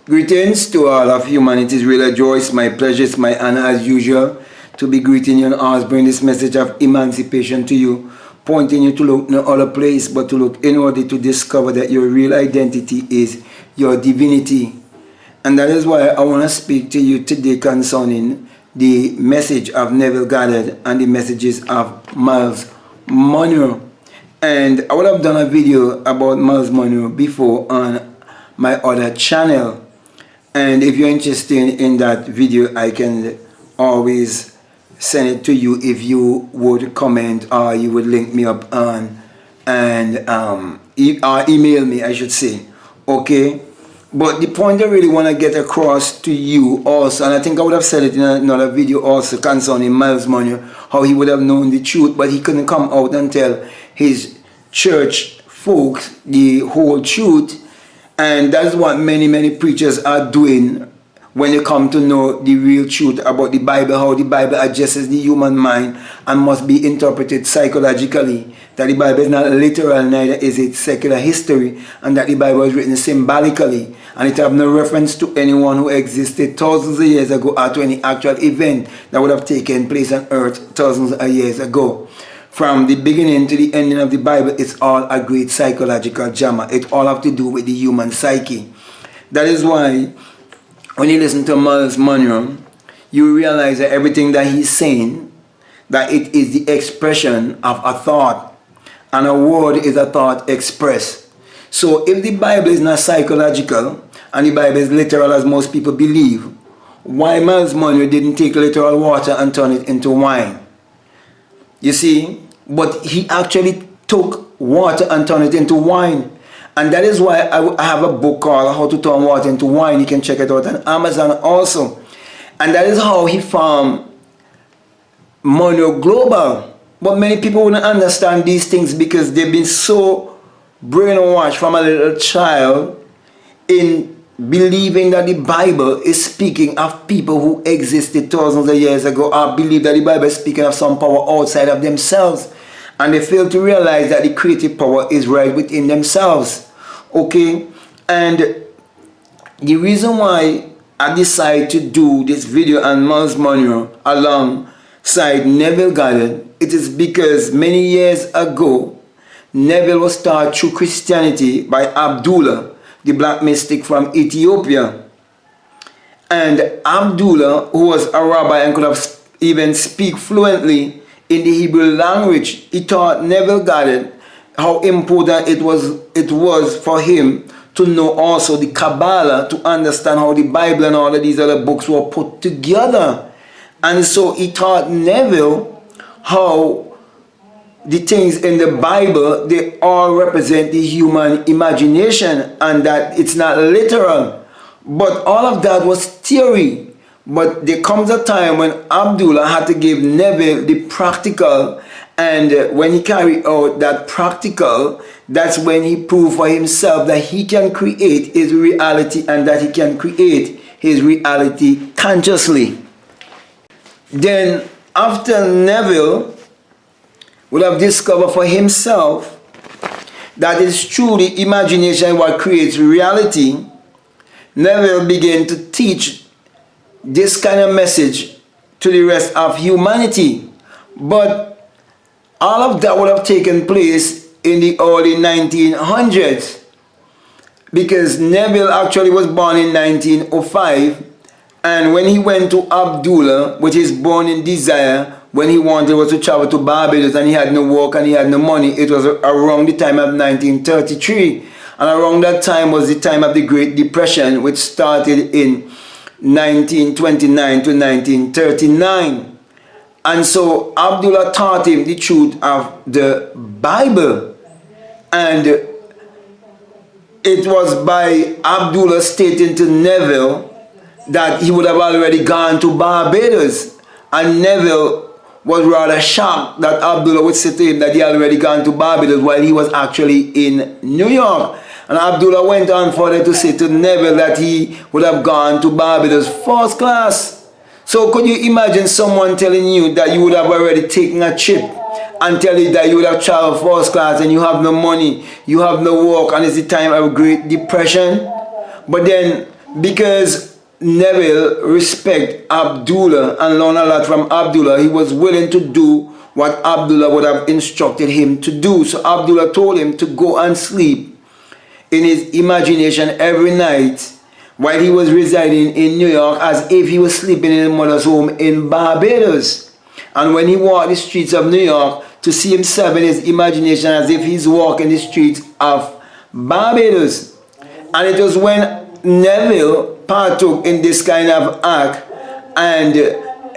Greetings to all of humanity. It's really a joy, it's my pleasure, it's my honor as usual to be greeting you and always bring this message of emancipation to you, pointing you to look no other place but to look inwardly to discover that your real identity is your divinity. And that is why I want to speak to you today concerning the message of Neville Goddard and the messages of Myles Munroe. And I would have done a video about Myles Munroe before on my other channel. And if you're interested in that video, I can always send it to you if you would comment or you would link me up on and or email me, I should say. Okay? But the point I really want to get across to you also, and I think I would have said it in another video also concerning Myles Munroe, how he would have known the truth, but he couldn't come out and tell his church folks the whole truth. And that's what many preachers are doing when they come to know the real truth about the Bible, how the Bible addresses the human mind and must be interpreted psychologically. That the Bible is not literal, neither is it secular history, and that the Bible is written symbolically, and it have no reference to anyone who existed thousands of years ago or to any actual event that would have taken place on earth thousands of years ago. From the beginning to the ending of the Bible, it's all a great psychological drama. It all have to do with the human psyche. That is why when you listen to Myles Munroe, you realize that everything that he's saying, that it is the expression of a thought. And a word is a thought expressed. So if the Bible is not psychological, and the Bible is literal as most people believe, why Myles Munroe didn't take literal water and turn it into wine? You see, but he actually took water and turned it into wine. And that is why I have a book called How to Turn Water into Wine. You can check it out on Amazon also. And that is how he formed Munroe Global. But many people wouldn't understand these things because they've been so brainwashed from a little child in believing that the Bible is speaking of people who existed thousands of years ago, or believe that the Bible is speaking of some power outside of themselves, and they fail to realize that the creative power is right within themselves. Okay? And the reason why I decided to do this video on Myles Munroe alongside Neville Goddard, it is because many years ago Neville was taught through Christianity by Abdullah, the black mystic from Ethiopia. And Abdullah, who was a rabbi and could have even speak fluently in the Hebrew language, he taught Neville Goddard how important it was for him to know also the Kabbalah, to understand how the Bible and all of these other books were put together. And so he taught Neville how the things in the Bible, they all represent the human imagination, and that it's not literal. But all of that was theory. But there comes a time when Abdullah had to give Neville the practical, and when he carried out that practical, that's when he proved for himself that he can create his reality, and that he can create his reality consciously. Then after Neville would have discovered for himself that it's truly imagination what creates reality, Neville began to teach this kind of message to the rest of humanity. But all of that would have taken place in the early 1900s, because Neville actually was born in 1905, and when he went to Abdullah, which is born in desire, when he wanted was to travel to Barbados, and he had no work and he had no money. It was around the time of 1933, and around that time was the time of the Great Depression, which started in 1929 to 1939. And so Abdullah taught him the truth of the Bible, and it was by Abdullah stating to Neville that he would have already gone to Barbados, and Neville was rather shocked that Abdullah would say to him that he had already gone to Barbados while he was actually in New York. And Abdullah went on further to say to Neville that he would have gone to Barbados first class. So could you imagine someone telling you that you would have already taken a trip and tell you that you would have traveled first class and you have no money, you have no work, and it's the time of Great Depression? But then because Neville respect Abdullah and learn a lot from Abdullah, he was willing to do what Abdullah would have instructed him to do. So Abdullah told him to go and sleep in his imagination every night while he was residing in New York, as if he was sleeping in his mother's home in Barbados. And when he walked the streets of New York, to see himself in his imagination as if he's walking the streets of Barbados. And it was when Neville partook in this kind of act and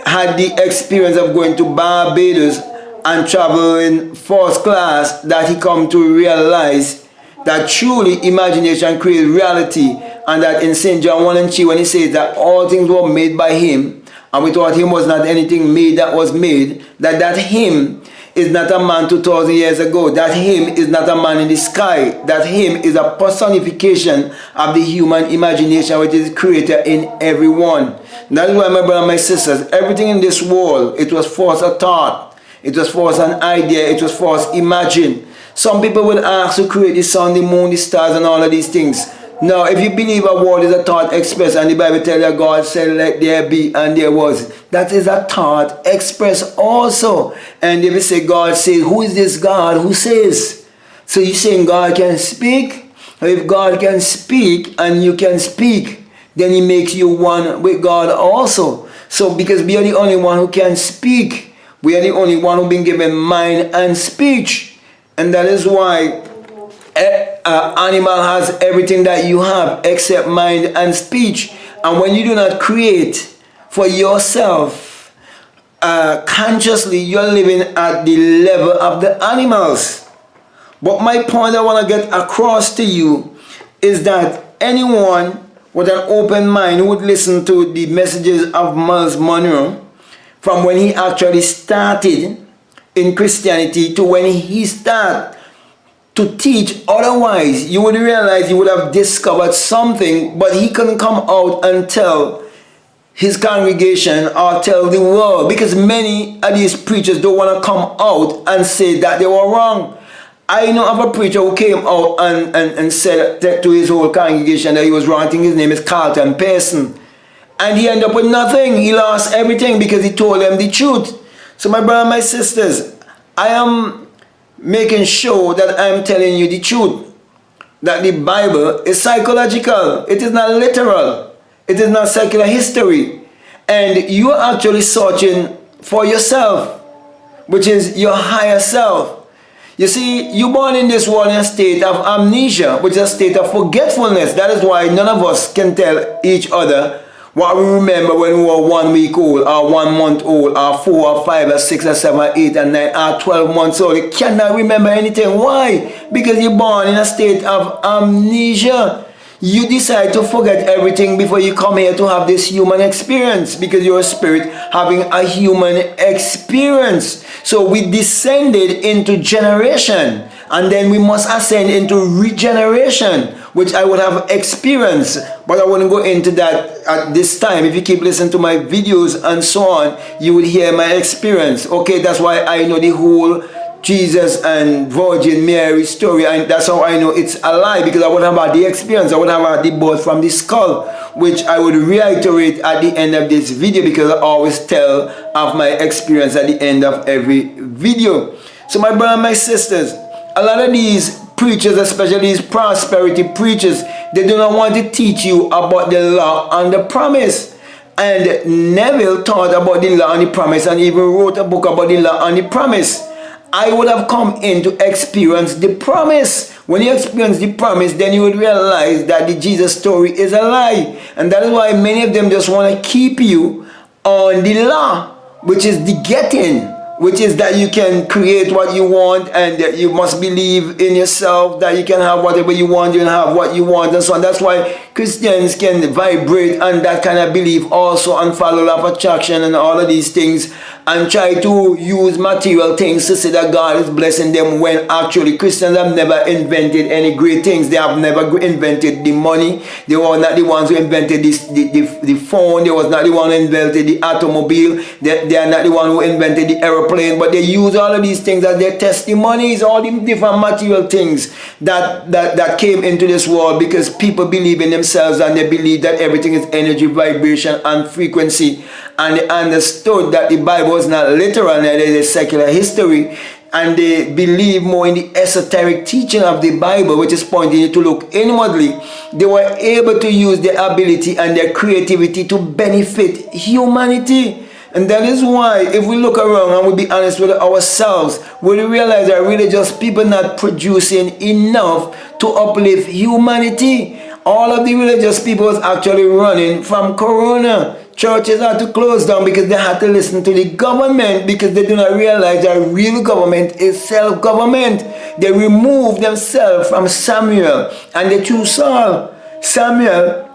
had the experience of going to Barbados and traveling first class that he come to realize that truly imagination creates reality, and that in St. John 1 and 3, when he says that all things were made by him, and without him was not anything made that was made, that him is not a man 2,000 years ago, that him is not a man in the sky, that him is a personification of the human imagination which is created in everyone. That is why, my brother and my sisters, everything in this world, it was first a thought, it was first an idea, it was first imagined. Some people will ask to create the sun, the moon, the stars, and all of these things. Now, if you believe a word is a thought expressed, and the Bible tells you God said, let there be, and there was, that is a thought expressed also. And if you say God says, who is this God who says? So you're saying God can speak? If God can speak and you can speak, then he makes you one with God also. So because we are the only one who can speak, we are the only one who been given mind and speech. And that is why animal has everything that you have except mind and speech. And when you do not create for yourself consciously, you're living at the level of the animals. But my point I want to get across to you is that anyone with an open mind who would listen to the messages of Myles Munroe from when he actually started in Christianity to when he started to teach otherwise, you would realize he would have discovered something, but he couldn't come out and tell his congregation or tell the world, because many of these preachers don't want to come out and say that they were wrong. I know of a preacher who came out and said to his whole congregation that he was wrong. I think his name is Carlton Pearson. And he ended up with nothing. He lost everything because he told them the truth. So my brother and my sisters, I am making sure that I'm telling you the truth. That the Bible is psychological. It is not literal. It is not secular history. And you are actually searching for yourself, which is your higher self. You see, you're born in this world in a state of amnesia, which is a state of forgetfulness. That is why none of us can tell each other what we remember when we were 1 week old, or 1 month old, or 4 or 5 or 6 or 7 or 8 or 9 or 12 months old. You cannot remember anything. Why? Because you're born in a state of amnesia. You decide to forget everything before you come here to have this human experience, because you're a spirit having a human experience. So we descended into generation, and then we must ascend into regeneration, which I would have experienced, but I wouldn't go into that at this time. If you keep listening to my videos and so on, you will hear my experience. Okay, that's why I know the whole Jesus and Virgin Mary story, and that's how I know it's a lie, because I would have had the experience. I would have had the birth from the skull, which I would reiterate at the end of this video, because I always tell of my experience at the end of every video. So my brother and my sisters, a lot of these preachers, especially these prosperity preachers, they do not want to teach you about the law and the promise. And Neville taught about the law and the promise, and even wrote a book about the law and the promise. I would have come in to experience the promise. When you experience the promise, then you would realize that the Jesus story is a lie. And that is why many of them just want to keep you on the law, which is the getting, which is that you can create what you want, and that you must believe in yourself, that you can have whatever you want, you can have what you want, and so on. That's why Christians can vibrate on that kind of belief also, and follow law of attraction and all of these things, and try to use material things to say that God is blessing them, when actually Christians have never invented any great things. They have never invented the money. They were not the ones who invented the phone. They was not the one who invented the automobile. They are not the one who invented the aeroplane. aeroplane, but they use all of these things as their testimonies, all the different material things that came into this world, because people believe in themselves and they believe that everything is energy, vibration, and frequency. And they understood that the Bible is not literal, and it is a secular history. And they believe more in the esoteric teaching of the Bible, which is pointing you to look inwardly. They were able to use their ability and their creativity to benefit humanity. And that is why, if we look around and we be honest with ourselves, we realize that religious people not producing enough to uplift humanity. All of the religious people is actually running from Corona. Churches had to close down because they had to listen to the government, because they do not realize that real government is self-government. They removed themselves from Samuel and they choose Saul. Samuel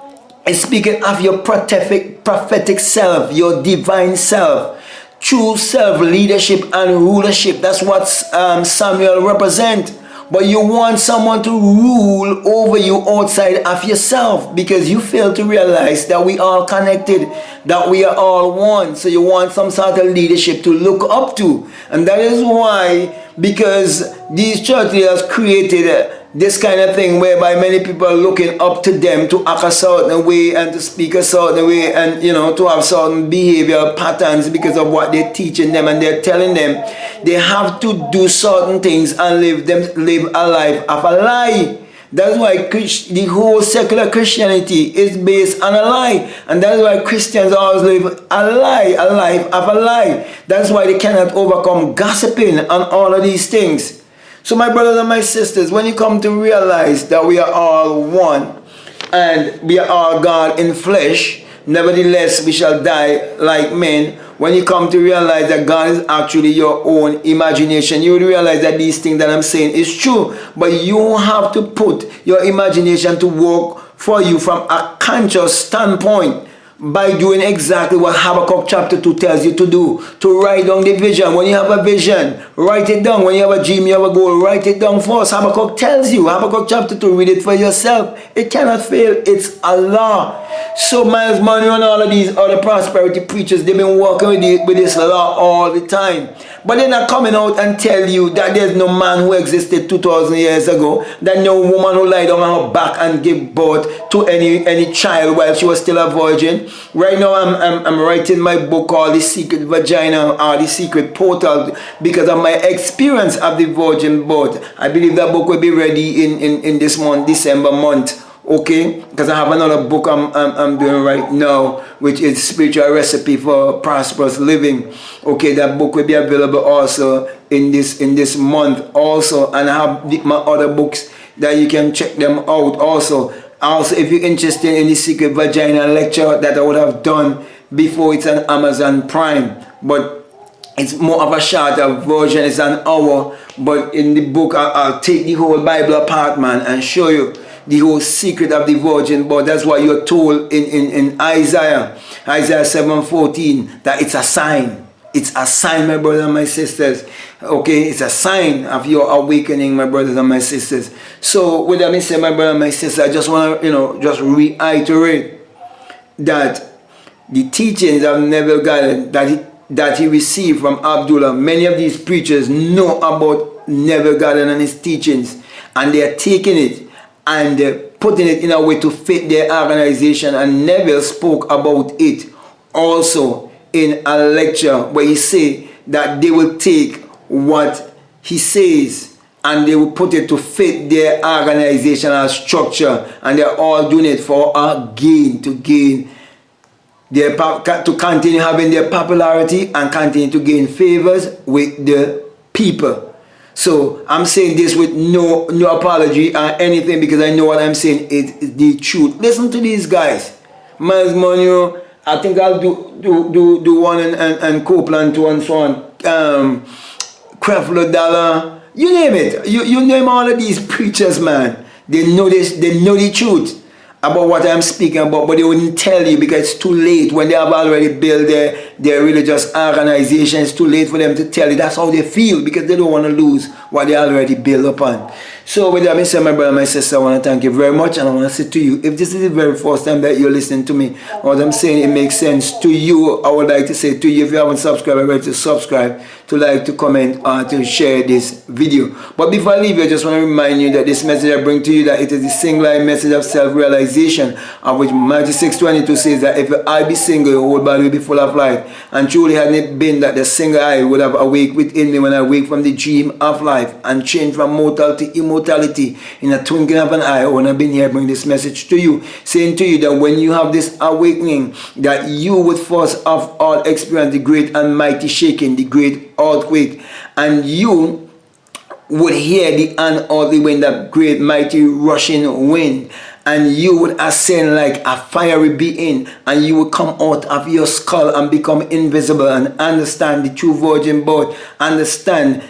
is speaking of your prophetic self, your divine self. True self-leadership and rulership. That's what Samuel represents. But you want someone to rule over you outside of yourself, because you fail to realize that we are connected, that we are all one. So you want some sort of leadership to look up to. And that is why, because these church leaders created this kind of thing whereby many people are looking up to them to act a certain way and to speak a certain way, and to have certain behavioral patterns because of what they're teaching them and they're telling them. They have to do certain things and live a life of a lie. That's why the whole secular Christianity is based on a lie. And that's why Christians always live a lie, a life of a lie. That's why they cannot overcome gossiping and all of these things. So my brothers and my sisters, when you come to realize that we are all one and we are all God in flesh, nevertheless we shall die like men. When you come to realize that God is actually your own imagination, you will realize that these things that I'm saying is true. But you have to put your imagination to work for you from a conscious standpoint, by doing exactly what Habakkuk chapter 2 tells you to do. To write down the vision. When you have a vision, write it down. When you have a dream, you have a goal, write it down first. Habakkuk tells you. Habakkuk chapter 2, read it for yourself. It cannot fail. It's Allah. So Myles Munroe and all of these other prosperity preachers, they've been working with this law all the time. But they're not coming out and tell you that there's no man who existed 2,000 years ago, that no woman who lied on her back and gave birth to any child while she was still a virgin. Right now I'm writing my book called The Secret Vagina or The Secret Portal, because of my experience of the virgin birth. I believe that book will be ready in this month, December month. Okay, because I have another book I'm doing right now, which is Spiritual Recipe for Prosperous Living. Okay, that book will be available also in this month also, and I have my other books that you can check them out also. Also, if you're interested in the Secret Vagina lecture that I would have done before, it's on Amazon Prime, but it's more of a shorter version. It's an hour, but in the book I'll take the whole Bible apart, man, and show you the whole secret of the virgin birth. That's why you're told in Isaiah 7:14 that it's a sign. It's a sign, my brothers and my sisters. Okay, it's a sign of your awakening, my brothers and my sisters. So with that being said, my brother and my sister, I just want to just reiterate that the teachings of Neville Goddard that he received from Abdullah, many of these preachers know about Neville Goddard and his teachings, and they are taking it and putting it in a way to fit their organization. And Neville spoke about it also in a lecture where he said that they will take what he says and they will put it to fit their organizational structure, and they're all doing it for a gain, to continue having their popularity and continue to gain favors with the people. So I'm saying this with no apology or anything, because I know what I'm saying is the truth. Listen to these guys. Myles Munroe, I think I'll do one and Copeland too, and so on. Creflo Dollar, you name it. You name all of these preachers, man. They know this. They know the truth about what I'm speaking about, but they wouldn't tell you because it's too late when they have already built their religious organization. It's too late for them to tell you. That's how they feel, because they don't want to lose what they already built upon. So with that being said, my brother, my sister, I want to thank you very much, and I want to say to you, if this is the very first time that you're listening to me, what I'm saying, it makes sense to you, I would like to say to you, if you haven't subscribed, I'm ready to subscribe, to like, to comment, or to share this video. But before I leave you, I just want to remind you that this message I bring to you, that it is the single-line message of self-realization, of which Matthew 6:22 says that if your eye be single, your whole body will be full of light. And truly, hadn't it been that the single eye would have awake within me when I wake from the dream of life and change from mortal to immortality in a twinkling of an eye, I want to be here bring this message to you, saying to you that when you have this awakening, that you would first of all experience the great and mighty shaking, the great earthquake, and you would hear the unearthly wind, that great mighty rushing wind, and you would ascend like a fiery being, and you would come out of your skull and become invisible, and understand the true virgin birth, understand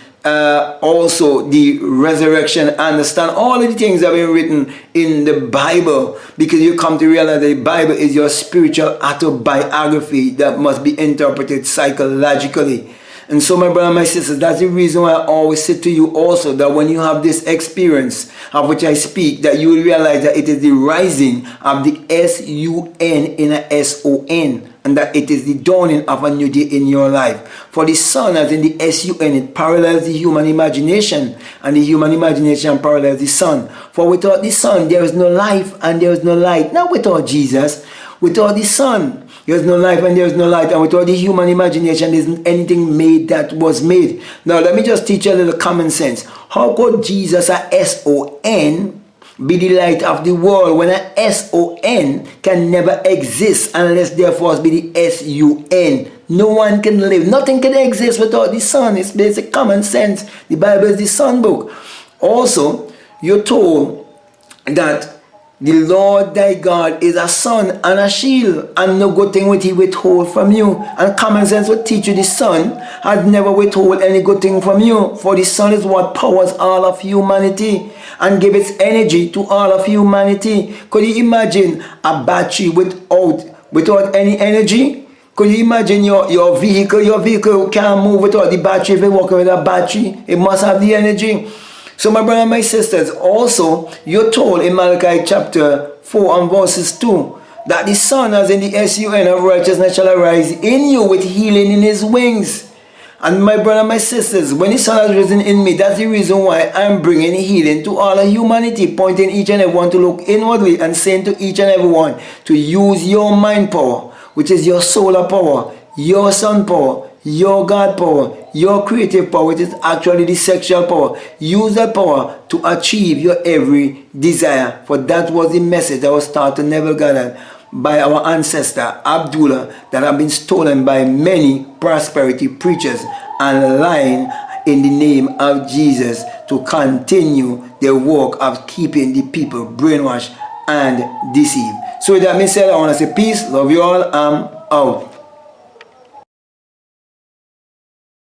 also the resurrection, understand all of the things that have been written in the Bible, because you come to realize that the Bible is your spiritual autobiography that must be interpreted psychologically. And so, my brother and my sisters, that's the reason why I always say to you also that when you have this experience of which I speak, that you will realize that it is the rising of the S-U-N in a S-O-N, and that it is the dawning of a new day in your life. For the sun, as in the S-U-N, it parallels the human imagination, and the human imagination parallels the sun. For without the sun, there is no life and there is no light. Not without Jesus. Without the sun, there is no life and there is no light. And without the human imagination, there isn't anything made that was made. Now, let me just teach you a little common sense. How could Jesus, a S-O-N, be the light of the world when a S-O-N can never exist unless therefore be the S-U-N? No one can live. Nothing can exist without the sun. It's basic common sense. The Bible is the sun book. Also, you're told that the Lord thy God is a sun and a shield, and no good thing will he withhold from you. And common sense will teach you the sun has never withhold any good thing from you. For the sun is what powers all of humanity and gives its energy to all of humanity. Could you imagine a battery without any energy? Could you imagine your vehicle? Your vehicle can't move without the battery. If you're walking with a battery, it must have the energy. So my brother and my sisters, also you're told in Malachi chapter 4 and verses 2 that the sun, as in the S-U-N of righteousness, shall arise in you with healing in his wings. And my brother and my sisters, when the sun has risen in me, that's the reason why I'm bringing healing to all of humanity, pointing each and every one to look inwardly and saying to each and every one to use your mind power, which is your solar power, your sun power, your God power, your creative power, which is actually the sexual power. Use that power to achieve your every desire. For that was the message that was taught to Neville Goddard by our ancestor Abdullah, that have been stolen by many prosperity preachers and lying in the name of Jesus to continue their work of keeping the people brainwashed and deceived. So with that being said, I want to say peace, love you all, I'm out.